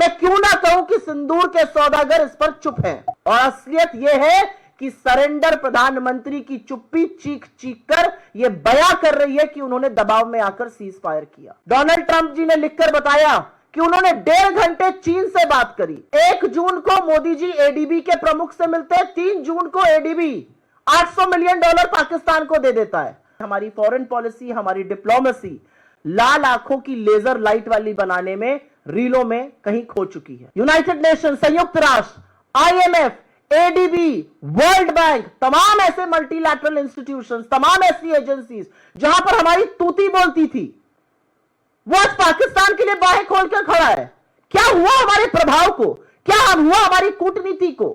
मैं क्यों ना कहूं कि सिंदूर के सौदागर इस पर चुप हैं। और असलियत यह है कि सरेंडर प्रधानमंत्री की चुप्पी चीख चीख कर यह बयां कर रही है कि उन्होंने दबाव में आकर सीज फायर किया। डोनाल्ड ट्रंप जी ने लिखकर बताया कि उन्होंने 1.5 घंटे चीन से बात करी। 1 जून को मोदी जी एडीबी के प्रमुख से मिलते हैं, 3 जून को एडीबी $800 मिलियन पाकिस्तान को दे देता है। हमारी फॉरेन पॉलिसी, हमारी डिप्लोमेसी लाल आंखों की लेजर लाइट वाली बनाने में, रीलों में कहीं खो चुकी है। यूनाइटेड नेशन, संयुक्त राष्ट्र, IMF, एडीबी, वर्ल्ड बैंक, तमाम ऐसे मल्टीलैटरल इंस्टीट्यूशंस, तमाम ऐसी एजेंसीज जहां पर हमारी तूती बोलती थी, वो आज पाकिस्तान के लिए बाहें खोलकर खड़ा है। क्या हुआ हमारे प्रभाव को? क्या हुआ हमारी कूटनीति को?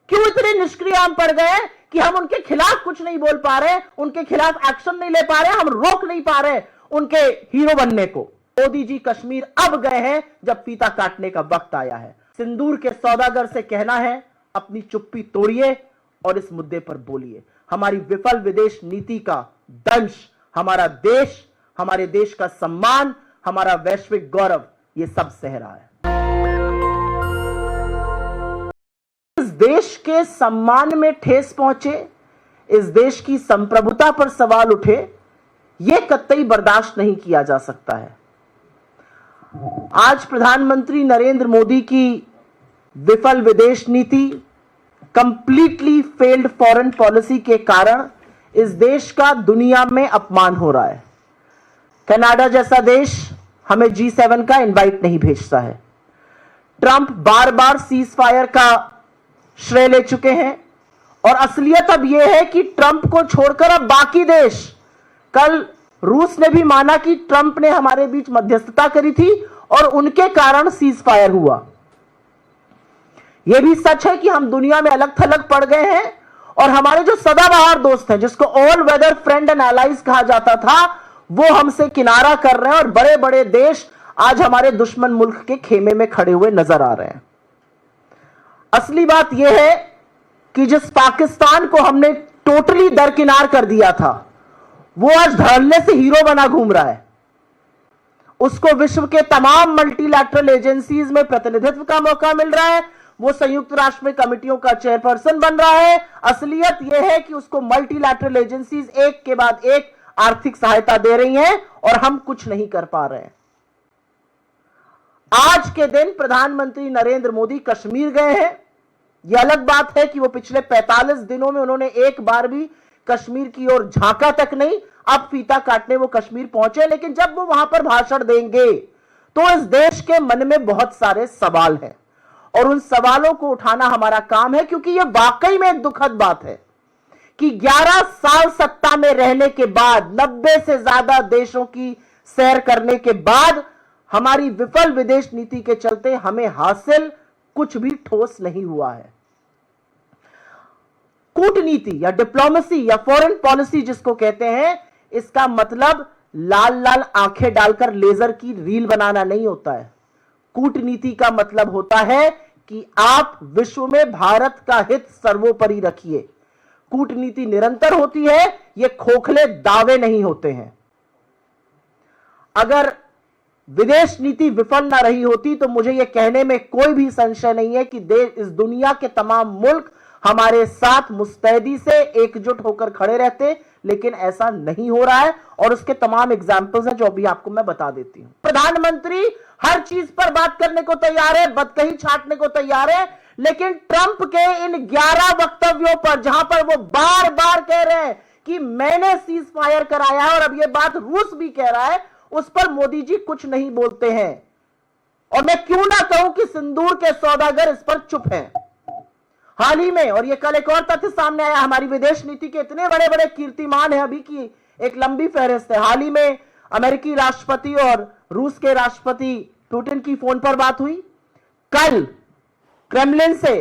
क्यों इतने निष्क्रिय हम पड़ गए कि हम उनके खिलाफ कुछ नहीं बोल पा रहे, उनके खिलाफ एक्शन नहीं ले पा रहे, हम रोक नहीं पा रहे उनके हीरो बनने को। मोदी जी कश्मीर अब गए हैं जब फीता काटने का वक्त आया है। सिंदूर के सौदागर से कहना है, अपनी चुप्पी तोड़िए और इस मुद्दे पर बोलिए। हमारी विफल विदेश नीति का दंश हमारा देश, हमारे देश का सम्मान, हमारा वैश्विक गौरव, ये सब सह रहा है। इस देश के सम्मान में ठेस पहुंचे, इस देश की संप्रभुता पर सवाल उठे, यह कतई बर्दाश्त नहीं किया जा सकता है। आज प्रधानमंत्री नरेंद्र मोदी की विफल विदेश नीति, कंप्लीटली फेल्ड फॉरेन पॉलिसी के कारण इस देश का दुनिया में अपमान हो रहा है। कनाडा जैसा देश हमें G7 का इनवाइट नहीं भेजता है। ट्रंप बार बार सीज फायर का श्रेय ले चुके हैं और असलियत अब यह है कि ट्रंप को छोड़कर अब बाकी देश, कल रूस ने भी माना कि ट्रंप ने हमारे बीच मध्यस्थता करी थी और उनके कारण सीज फायर हुआ। यह भी सच है कि हम दुनिया में अलग थलग पड़ गए हैं और हमारे जो सदाबहार दोस्त हैं, जिसको all weather friend and allies कहा जाता था, वो हमसे किनारा कर रहे हैं और बड़े बड़े देश आज हमारे दुश्मन मुल्क के खेमे में खड़े हुए नजर आ रहे हैं। असली बात यह है कि जिस पाकिस्तान को हमने टोटली दरकिनार कर दिया था, वो आज धड़ल्ले से हीरो बना घूम रहा है। उसको विश्व के तमाम मल्टीलैटरल एजेंसीज में प्रतिनिधित्व का मौका मिल रहा है, वो संयुक्त राष्ट्र में कमिटियों का चेयरपर्सन बन रहा है। असलियत यह है कि उसको मल्टीलैटरल एजेंसीज एक के बाद एक आर्थिक सहायता दे रही हैं और हम कुछ नहीं कर पा रहे हैं। आज के दिन प्रधानमंत्री नरेंद्र मोदी कश्मीर गए हैं। यह अलग बात है कि वो पिछले 45 दिनों में उन्होंने एक बार भी कश्मीर की ओर झांका तक नहीं। अब फीता काटने वो कश्मीर पहुंचे, लेकिन जब वो वहां पर भाषण देंगे तो इस देश के मन में बहुत सारे सवाल हैं और उन सवालों को उठाना हमारा काम है, क्योंकि यह वाकई में एक दुखद बात है कि 11 साल सत्ता में रहने के बाद, 90 से ज्यादा देशों की सैर करने के बाद, हमारी विफल विदेश नीति के चलते हमें हासिल कुछ भी ठोस नहीं हुआ है। कूटनीति या डिप्लोमेसी या फॉरेन पॉलिसी जिसको कहते हैं, इसका मतलब लाल लाल आंखें डालकर लेजर की रील बनाना नहीं होता है। कूटनीति का मतलब होता है कि आप विश्व में भारत का हित सर्वोपरि रखिए। कूटनीति निरंतर होती है, ये खोखले दावे नहीं होते हैं। अगर विदेश नीति विफल ना रही होती तो मुझे यह कहने में कोई भी संशय नहीं है कि देश, इस दुनिया के तमाम मुल्क हमारे साथ मुस्तैदी से एकजुट होकर खड़े रहते, लेकिन ऐसा नहीं हो रहा है और उसके तमाम एग्जाम्पल्स हैं जो अभी आपको मैं बता देती हूं। प्रधानमंत्री हर चीज पर बात करने को तैयार है, बदकही छाटने को तैयार है, लेकिन ट्रंप के इन 11 वक्तव्यों पर, जहां पर वो बार बार कह रहे हैं कि मैंने सीज फायर कराया है और अब ये बात रूस भी कह रहा है, उस पर मोदी जी कुछ नहीं बोलते हैं। और मैं क्यों ना कहूं कि सिंदूर के सौदागर इस पर चुप हैं। हाल ही में, और ये कल एक और तथ्य सामने आया, हमारी विदेश नीति के इतने बड़े बड़े कीर्तिमान है, अभी की एक लंबी फहरिस्त है। हाल ही में अमेरिकी राष्ट्रपति और रूस के राष्ट्रपति पुतिन की फोन पर बात हुई। कल क्रेमलिन से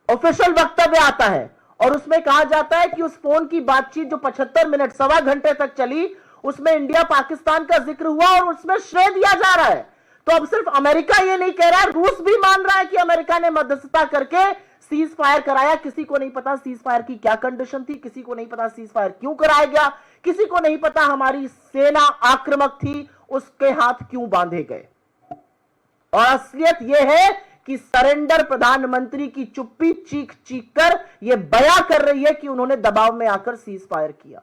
ऑफिशियल वक्तव्य आता है और उसमें कहा जाता है कि उस फोन की बातचीत जो 75 मिनट, सवा घंटे तक चली, उसमें इंडिया पाकिस्तान का जिक्र हुआ और उसमें श्रेय दिया जा रहा है। तो अब सिर्फ अमेरिका ये नहीं कह रहा है, रूस भी मान रहा है कि अमेरिका ने मध्यस्थता करके सीज फायर कराया। किसी को नहीं पता सीज फायर की क्या कंडीशन थी, किसी को नहीं पता सीज फायर क्यों कराया गया, किसी को नहीं पता हमारी सेना आक्रामक थी, उसके हाथ क्यों बांधे गए। और असलियत यह है कि सरेंडर प्रधानमंत्री की चुप्पी चीख चीख कर यह बयां कर रही है कि उन्होंने दबाव में आकर सीज फायर किया।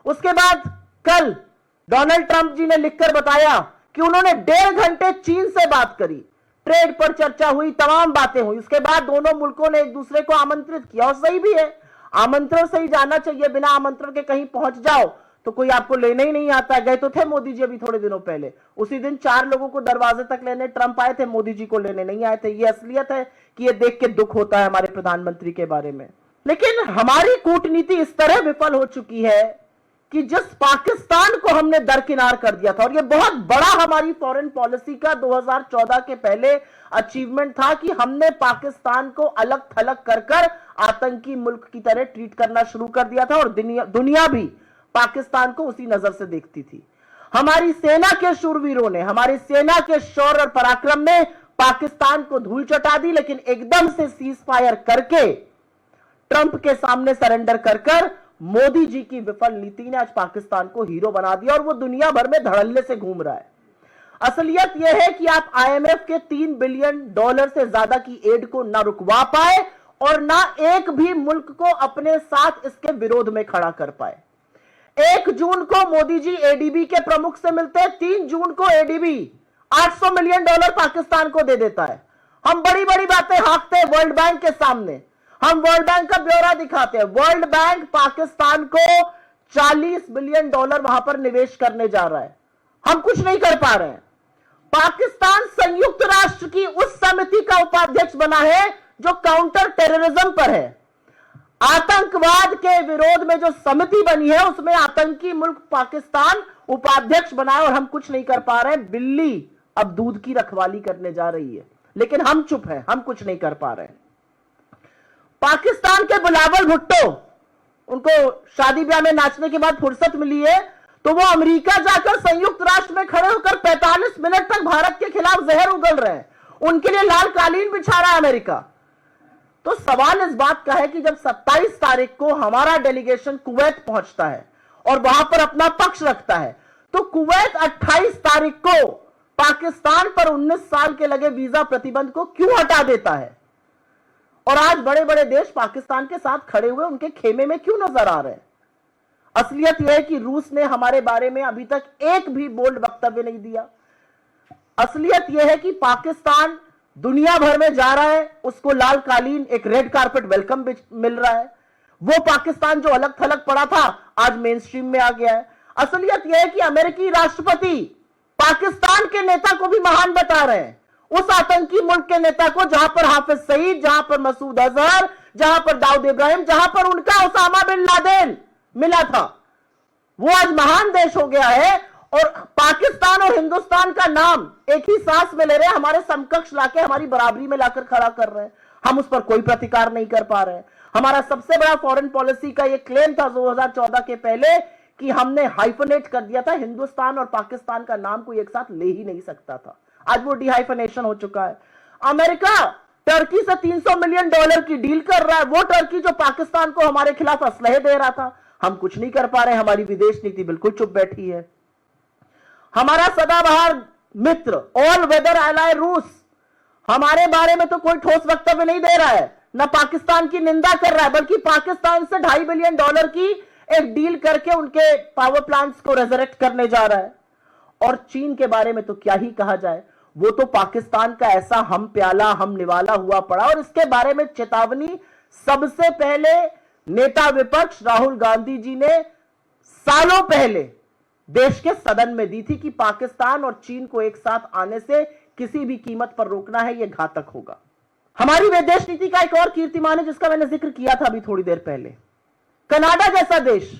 उसके बाद कल डोनाल्ड ट्रंप जी ने लिखकर बताया कि उन्होंने 1.5 घंटे चीन से बात करी, ट्रेड पर चर्चा हुई, तमाम बातें हुई। उसके बाद दोनों मुल्कों ने एक दूसरे को आमंत्रित किया, और सही भी है, आमंत्रण से ही जाना चाहिए। बिना आमंत्रण के कहीं पहुंच जाओ तो कोई आपको लेने ही नहीं आता। गए तो थे मोदी जी अभी थोड़े दिनों पहले, उसी दिन 4 लोगों को दरवाजे तक लेने ट्रंप आए थे, मोदी जी को लेने नहीं आए थे। ये असलियत है कि ये देख के दुख होता है हमारे प्रधानमंत्री के बारे में। लेकिन हमारी कूटनीति इस तरह विफल हो चुकी है कि जिस पाकिस्तान को हमने दरकिनार कर दिया था, और ये बहुत बड़ा हमारी फॉरेन पॉलिसी का 2014 के पहले अचीवमेंट था कि हमने पाकिस्तान को अलग थलग कर आतंकी मुल्क की तरह ट्रीट करना शुरू कर दिया था, और दुनिया भी पाकिस्तान को उसी नजर से देखती थी। हमारी सेना के शूरवीरों ने, हमारी सेना के शौर्य और पराक्रम ने पाकिस्तान को धूल चटा दी, लेकिन एकदम से सीज फायर करके ट्रंप के सामने सरेंडर कर मोदी जी की विफल नीति ने आज पाकिस्तान को हीरो बना दिया, और वो दुनिया भर में धड़ल्ले से घूम रहा है। असलियत यह है कि आप IMF के $3 बिलियन से ज्यादा की एड को ना रुकवा पाए, और ना एक भी मुल्क को अपने साथ इसके विरोध में खड़ा कर पाए। 1 जून को मोदी जी ADB के प्रमुख से मिलते हैं, 3 जून को ADB $800 मिलियन पाकिस्तान को दे देता है। हम बड़ी बड़ी बातें हाँकते हैं वर्ल्ड बैंक के सामने, हम वर्ल्ड बैंक का ब्यौरा दिखाते हैं। वर्ल्ड बैंक पाकिस्तान को $40 बिलियन वहां पर निवेश करने जा रहा है, हम कुछ नहीं कर पा रहे हैं। पाकिस्तान संयुक्त राष्ट्र की उस समिति का उपाध्यक्ष बना है जो काउंटर टेररिज्म पर है। आतंकवाद के विरोध में जो समिति बनी है उसमें आतंकी मुल्क पाकिस्तान उपाध्यक्ष बना है, और हम कुछ नहीं कर पा रहे हैं। बिल्ली अब दूध की रखवाली करने जा रही है, लेकिन हम चुप हैं, हम कुछ नहीं कर पा रहे हैं। पाकिस्तान के बिलावल भुट्टो, उनको शादी ब्याह में नाचने के बाद फुर्सत मिली है तो वो अमेरिका जाकर संयुक्त राष्ट्र में खड़े होकर 45 मिनट तक भारत के खिलाफ जहर उगल रहे हैं। उनके लिए लाल कालीन बिछा रहा है अमेरिका। तो सवाल इस बात का है कि जब 27 तारीख को हमारा डेलीगेशन कुवैत पहुंचता है और वहां पर अपना पक्ष रखता है, तो कुवैत 28 तारीख को पाकिस्तान पर 19 साल के लगे वीजा प्रतिबंध को क्यों हटा देता है, और आज बड़े बड़े देश पाकिस्तान के साथ खड़े हुए उनके खेमे में क्यों नजर आ रहे हैं। असलियत यह है कि रूस ने हमारे बारे में अभी तक एक भी बोल्ड वक्तव्य नहीं दिया। असलियत यह है कि पाकिस्तान दुनिया भर में जा रहा है, उसको लाल कालीन, एक रेड कारपेट वेलकम मिल रहा है। वो पाकिस्तान जो अलग थलग पड़ा था आज मेन स्ट्रीम में आ गया है। असलियत यह है कि अमेरिकी राष्ट्रपति पाकिस्तान के नेता को भी महान बता रहे हैं, उस आतंकी मुल्क के नेता को जहां पर हाफिज सईद, जहां पर मसूद अजहर, जहां पर दाऊद इब्राहिम, जहां पर उनका उसामा बिन लादेन मिला था, वो आज महान देश हो गया है। और पाकिस्तान और हिंदुस्तान का नाम एक ही सांस में ले रहे हैं, हमारे समकक्ष लाके हमारी बराबरी में लाकर खड़ा कर रहे हैं। हम उस पर कोई प्रतिकार नहीं कर पा रहे हैं। हमारा सबसे बड़ा फॉरेन पॉलिसी का ये क्लेम था 2014 के पहले कि हमने हाइफनेट कर दिया था, हिंदुस्तान और पाकिस्तान का नाम कोई एक साथ ले ही नहीं सकता था। आज वो डिहाइफनेशन हो चुका है। अमेरिका टर्की से $300 मिलियन की डील कर रहा है, वो टर्की जो पाकिस्तान को हमारे खिलाफ असलहे दे रहा था। हम कुछ नहीं कर पा रहे, हमारी विदेश नीति बिल्कुल चुप बैठी है। हमारा सदाबहार मित्र ऑल वेदर एलाय रूस हमारे बारे में तो कोई ठोस वक्तव्य नहीं दे रहा है, न पाकिस्तान की निंदा कर रहा है, बल्कि पाकिस्तान से $2.5 बिलियन की एक डील करके उनके पावर प्लांट्स को रेजरेक्ट करने जा रहा है। और चीन के बारे में तो क्या ही कहा जाए, वो तो पाकिस्तान का ऐसा हम प्याला हम निवाला हुआ पड़ा, और इसके बारे में चेतावनी सबसे पहले नेता विपक्ष राहुल गांधी जी ने सालों पहले देश के सदन में दी थी कि पाकिस्तान और चीन को एक साथ आने से किसी भी कीमत पर रोकना है, यह घातक होगा। हमारी विदेश नीति का एक और कीर्तिमान है जिसका मैंने जिक्र किया था अभी थोड़ी देर पहले। कनाडा जैसा देश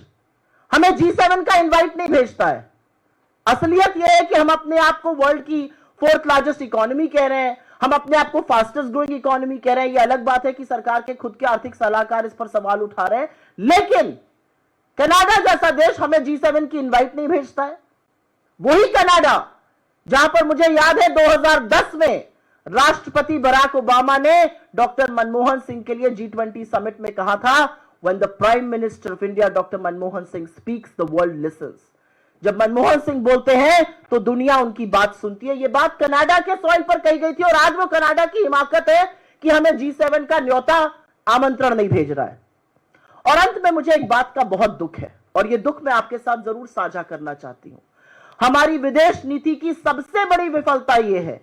हमें G7 का इनवाइट नहीं भेजता है। असलियत यह है कि हम अपने आप को वर्ल्ड की 4th लार्जेस्ट इकोनॉमी कह रहे हैं, हम अपने आप को फास्टेस्ट ग्रोइंग इकोनॉमी कह रहे हैं। यह अलग बात है कि सरकार के खुद के आर्थिक सलाहकार इस पर सवाल उठा रहे हैं, लेकिन कनाडा जैसा देश हमें G7 की इनवाइट नहीं भेजता है। वही कनाडा जहां पर मुझे याद है 2010 में राष्ट्रपति बराक ओबामा ने डॉक्टर मनमोहन सिंह के लिए G20 समिट में कहा था, When the Prime Minister of India, Dr. Manmohan Singh speaks, the world listens. जब मनमोहन सिंह बोलते हैं तो दुनिया उनकी बात सुनती है। यह बात कनाडा के सॉइल पर कही गई थी और आज वो कनाडा की हिमाकत है कि हमें G7 का न्योता आमंत्रण नहीं भेज रहा है। और अंत में मुझे एक बात का बहुत दुख है और यह दुख मैं आपके साथ जरूर साझा करना चाहती हूं। हमारी विदेश नीति की सबसे बड़ी विफलता यह है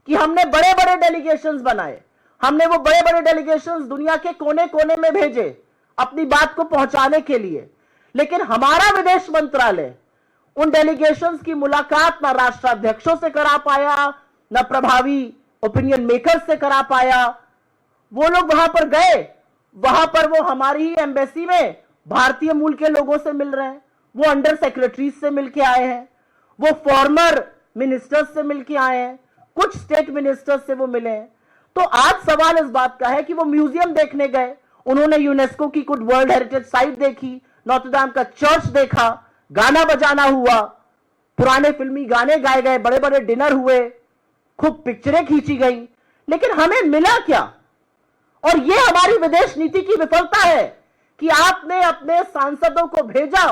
कि हमने बड़े बड़े डेलीगेशंस बनाए, हमने वो बड़े बड़े डेलीगेशंस दुनिया के कोने कोने में भेजे अपनी बात को पहुंचाने के लिए, लेकिन हमारा विदेश मंत्रालय उन डेलीगेशंस की मुलाकात ना राष्ट्राध्यक्षों से करा पाया, ना प्रभावी ओपिनियन मेकर से करा पाया। वो लोग वहां पर गए, वहां पर वो हमारी ही एम्बेसी में भारतीय मूल के लोगों से मिल रहे हैं, वो अंडर सेक्रेटरीज से मिलके आए हैं, वो फॉर्मर मिनिस्टर्स से मिलके आए हैं, कुछ स्टेट मिनिस्टर्स से वो मिले हैं। तो आज सवाल इस बात का है कि वो म्यूजियम देखने गए, उन्होंने यूनेस्को की कुछ वर्ल्ड हेरिटेज साइट देखी, नोत्र दाम का चर्च देखा, गाना बजाना हुआ, पुराने फिल्मी गाने गाए गए, बड़े बड़े डिनर हुए, खूब पिक्चरें खींची गई, लेकिन हमें मिला क्या? और यह हमारी विदेश नीति की विफलता है कि आपने अपने सांसदों को भेजा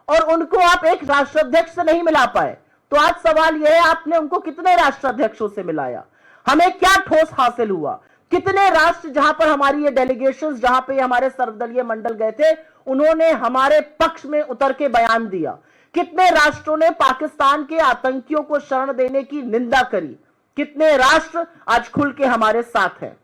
और उनको आप एक राष्ट्राध्यक्ष से नहीं मिला पाए। तो आज सवाल यह है, आपने उनको कितने राष्ट्राध्यक्षों से मिलाया? हमें क्या ठोस हासिल हुआ? कितने राष्ट्र जहां पर हमारी ये डेलीगेशंस, जहां पे हमारे सर्वदलीय मंडल गए थे, उन्होंने हमारे पक्ष में उतर के बयान दिया? कितने राष्ट्रों ने पाकिस्तान के आतंकियों को शरण देने की निंदा करी? कितने राष्ट्र आज खुल के हमारे साथ हैं?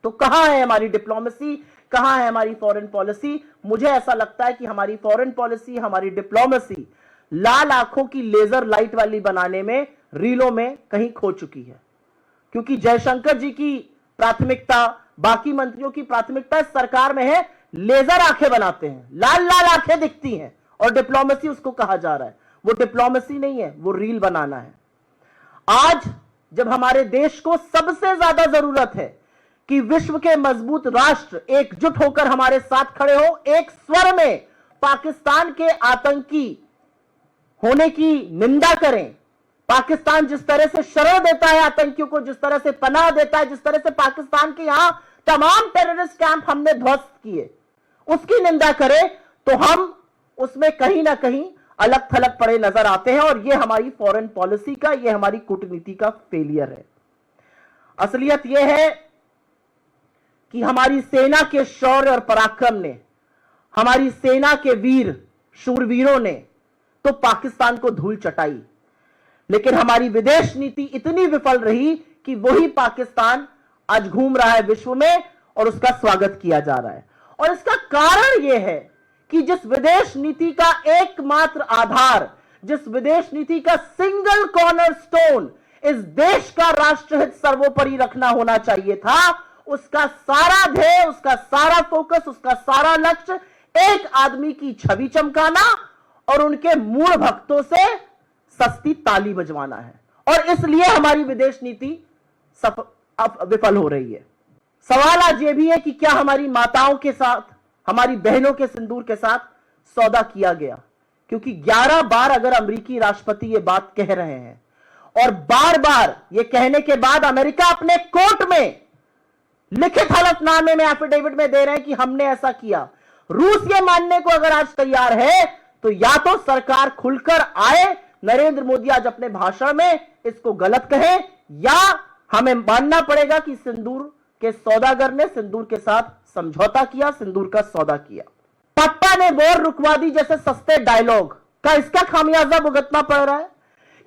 तो कहां है हमारी डिप्लोमेसी, कहां है हमारी फॉरेन पॉलिसी? मुझे ऐसा लगता है कि हमारी फॉरेन पॉलिसी, हमारी डिप्लोमेसी लाल आंखों की लेजर लाइट वाली बनाने में, रीलों में कहीं खो चुकी है। क्योंकि जयशंकर जी की प्राथमिकता, बाकी मंत्रियों की प्राथमिकता सरकार में है, लेजर आंखें बनाते हैं, लाल लाल आंखें दिखती हैं, और डिप्लोमेसी उसको कहा जा रहा है। वो डिप्लोमेसी नहीं है, वो रील बनाना है। आज जब हमारे देश को सबसे ज्यादा जरूरत है कि विश्व के मजबूत राष्ट्र एकजुट होकर हमारे साथ खड़े हो, एक स्वर में पाकिस्तान के आतंकी होने की निंदा करें, पाकिस्तान जिस तरह से शरण देता है आतंकियों को, जिस तरह से पनाह देता है, जिस तरह से पाकिस्तान के यहां तमाम टेररिस्ट कैंप हमने ध्वस्त किए, उसकी निंदा करें, तो हम उसमें कहीं ना कहीं अलग थलग पड़े नजर आते हैं। और यह हमारी फॉरेन पॉलिसी का, यह हमारी कूटनीति का फेलियर है। असलियत यह है कि हमारी सेना के शौर्य और पराक्रम ने, हमारी सेना के वीर शूरवीरों ने तो पाकिस्तान को धूल चटाई, लेकिन हमारी विदेश नीति इतनी विफल रही कि वही पाकिस्तान आज घूम रहा है विश्व में और उसका स्वागत किया जा रहा है। और इसका कारण यह है कि जिस विदेश नीति का एकमात्र आधार, जिस विदेश नीति का सिंगल कॉर्नरस्टोन इस देश का राष्ट्रहित सर्वोपरि रखना होना चाहिए था, उसका सारा ध्येय, उसका सारा फोकस, उसका सारा लक्ष्य एक आदमी की छवि चमकाना और उनके मूल भक्तों से सस्ती ताली बजवाना है। और इसलिए हमारी विदेश नीति विफल हो रही है। सवाल आज यह भी है कि क्या हमारी माताओं के साथ, हमारी बहनों के सिंदूर के साथ सौदा किया गया? क्योंकि 11 बार अगर अमेरिकी राष्ट्रपति ये बात कह रहे हैं और बार बार ये कहने के बाद अमेरिका अपने कोर्ट में लिखित हलफनामे में, एफिडेविट में दे रहे हैं कि हमने ऐसा किया, रूस ये मानने को अगर आज तैयार है, तो या तो सरकार खुलकर आए, नरेंद्र मोदी आज अपने भाषण में इसको गलत कहे, या हमें मानना पड़ेगा कि सिंदूर के सौदागर ने सिंदूर के साथ समझौता किया, सिंदूर का सौदा किया। पापा ने वॉर रुकवा दी जैसे सस्ते डायलॉग का इसका खामियाजा भुगतना पड़ रहा है।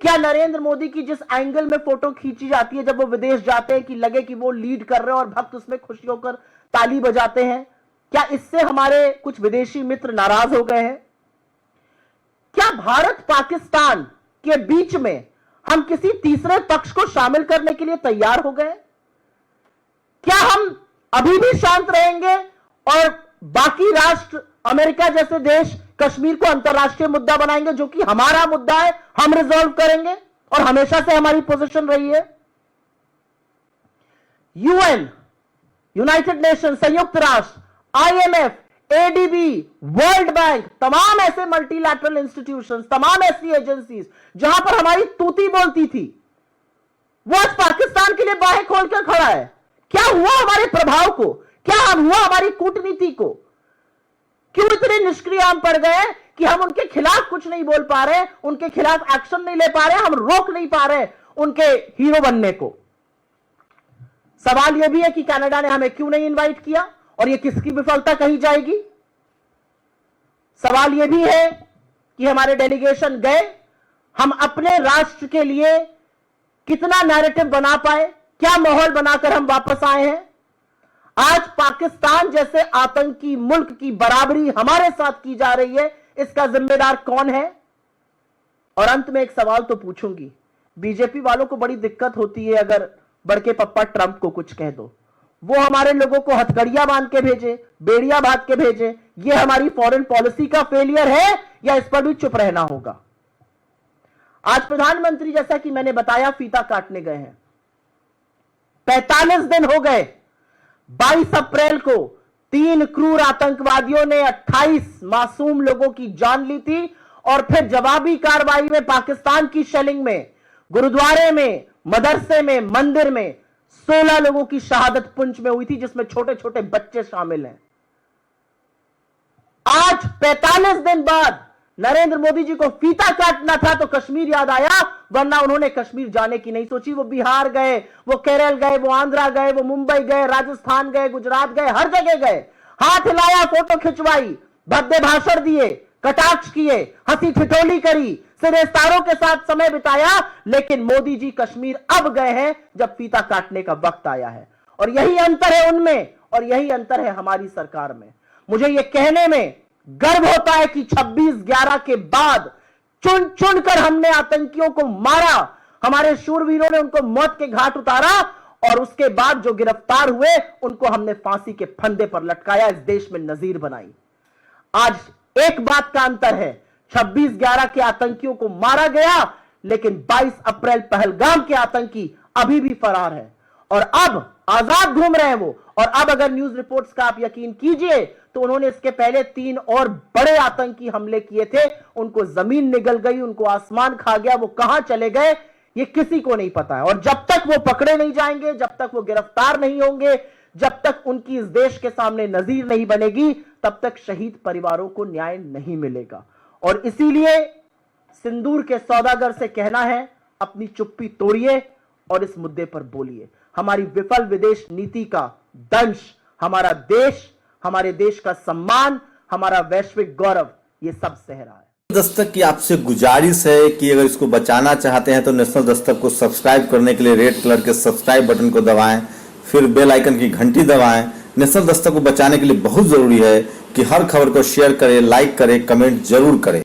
क्या नरेंद्र मोदी की जिस एंगल में फोटो खींची जाती है जब वो विदेश जाते हैं कि लगे कि वो लीड कर रहे हैं और भक्त उसमें खुशी होकर ताली बजाते हैं, क्या इससे हमारे कुछ विदेशी मित्र नाराज हो गए हैं? क्या भारत पाकिस्तान के बीच में हम किसी तीसरे पक्ष को शामिल करने के लिए तैयार हो गए? क्या हम अभी भी शांत रहेंगे और बाकी राष्ट्र, अमेरिका जैसे देश कश्मीर को अंतरराष्ट्रीय मुद्दा बनाएंगे जो कि हमारा मुद्दा है, हम रिजॉल्व करेंगे? और हमेशा से हमारी पोजीशन रही है। यूएन, यूनाइटेड नेशन, संयुक्त राष्ट्र, आईएमएफ, एडीबी, वर्ल्ड बैंक, तमाम ऐसे मल्टीलैटरल इंस्टीट्यूशंस, तमाम ऐसी एजेंसीज जहां पर हमारी तूती बोलती थी, वो आज पाकिस्तान के लिए बाहें खोलकर खड़ा है। क्या हुआ हमारे प्रभाव को? क्या हुआ हमारी कूटनीति को? क्यों इतने निष्क्रिय हम पड़ गए कि हम उनके खिलाफ कुछ नहीं बोल पा रहे, उनके खिलाफ एक्शन नहीं ले पा रहे, हम रोक नहीं पा रहे उनके हीरो बनने को। सवाल यह भी है कि कनाडा ने हमें क्यों नहीं इनवाइट किया और यह किसकी विफलता कही जाएगी। सवाल यह भी है कि हमारे डेलीगेशन गए, हम अपने राष्ट्र के लिए कितना नैरेटिव बना पाए, क्या माहौल बनाकर हम वापस आए हैं। आज पाकिस्तान जैसे आतंकी मुल्क की बराबरी हमारे साथ की जा रही है, इसका जिम्मेदार कौन है। और अंत में एक सवाल तो पूछूंगी, बीजेपी वालों को बड़ी दिक्कत होती है अगर बड़के पप्पा ट्रंप को कुछ कह दो, वो हमारे लोगों को हथकड़ियां बांध के भेजे, बेड़िया बांध के भेजे। ये हमारी फॉरेन पॉलिसी का फेलियर है या इस पर भी चुप रहना होगा। आज प्रधानमंत्री जैसा कि मैंने बताया फीता काटने गए हैं, 45 दिन हो गए। 22 अप्रैल को 3 क्रूर आतंकवादियों ने 28 मासूम लोगों की जान ली थी और फिर जवाबी कार्रवाई में पाकिस्तान की शेलिंग में गुरुद्वारे में, मदरसे में, मंदिर में 16 लोगों की शहादत पुंछ में हुई थी, जिसमें छोटे छोटे बच्चे शामिल हैं। आज 45 दिन बाद नरेंद्र मोदी जी को फीता काटना था तो कश्मीर याद आया, वरना उन्होंने कश्मीर जाने की नहीं सोची। वो बिहार गए, वो केरल गए, वो आंध्रा गए, वो मुंबई गए, राजस्थान गए, गुजरात गए, हर जगह गए, हाथ हिलाया, फोटो खिंचवाई, भद्दे भाषण दिए, कटाक्ष किए, हंसी ठिठोली करी, सिरेस्तारों के साथ समय बिताया। लेकिन मोदी जी कश्मीर अब गए हैं जब फीता काटने का वक्त आया है। और यही अंतर है उनमें और यही अंतर है हमारी सरकार में। मुझे यह कहने में गर्व होता है कि 26/11 के बाद चुन चुन कर हमने आतंकियों को मारा, हमारे शूरवीरों ने उनको मौत के घाट उतारा और उसके बाद जो गिरफ्तार हुए उनको हमने फांसी के फंदे पर लटकाया, इस देश में नजीर बनाई। आज एक बात का अंतर है, 26/11 के आतंकियों को मारा गया, लेकिन 22 अप्रैल पहलगाम के आतंकी अभी भी फरार है और अब आजाद घूम रहे हैं वो। और अब अगर न्यूज रिपोर्ट्स का आप यकीन कीजिए तो उन्होंने इसके पहले 3 और बड़े आतंकी हमले किए थे, उनको जमीन निगल गई, उनको आसमान खा गया, वो कहां चले गए ये किसी को नहीं पता है। और जब तक वो पकड़े नहीं जाएंगे, जब तक वो गिरफ्तार नहीं होंगे, जब तक उनकी इस देश के सामने नजीर नहीं बनेगी, तब तक शहीद परिवारों को न्याय नहीं मिलेगा। और इसीलिए सिंदूर के सौदागर से कहना है, अपनी चुप्पी तोड़िए और इस मुद्दे पर बोलिए। हमारी विफल विदेश नीति का दंश हमारा देश, हमारे देश का सम्मान, हमारा वैश्विक गौरव ये सब सह रहा है। दस्तक की आपसे गुजारिश है कि अगर इसको बचाना चाहते हैं तो नेशनल दस्तक को सब्सक्राइब करने के लिए रेड कलर के सब्सक्राइब बटन को दबाएं, फिर बेल आइकन की घंटी दबाएं। नेशनल दस्तक को बचाने के लिए बहुत जरूरी है कि हर खबर को शेयर करें, लाइक करें, कमेंट जरूर करें।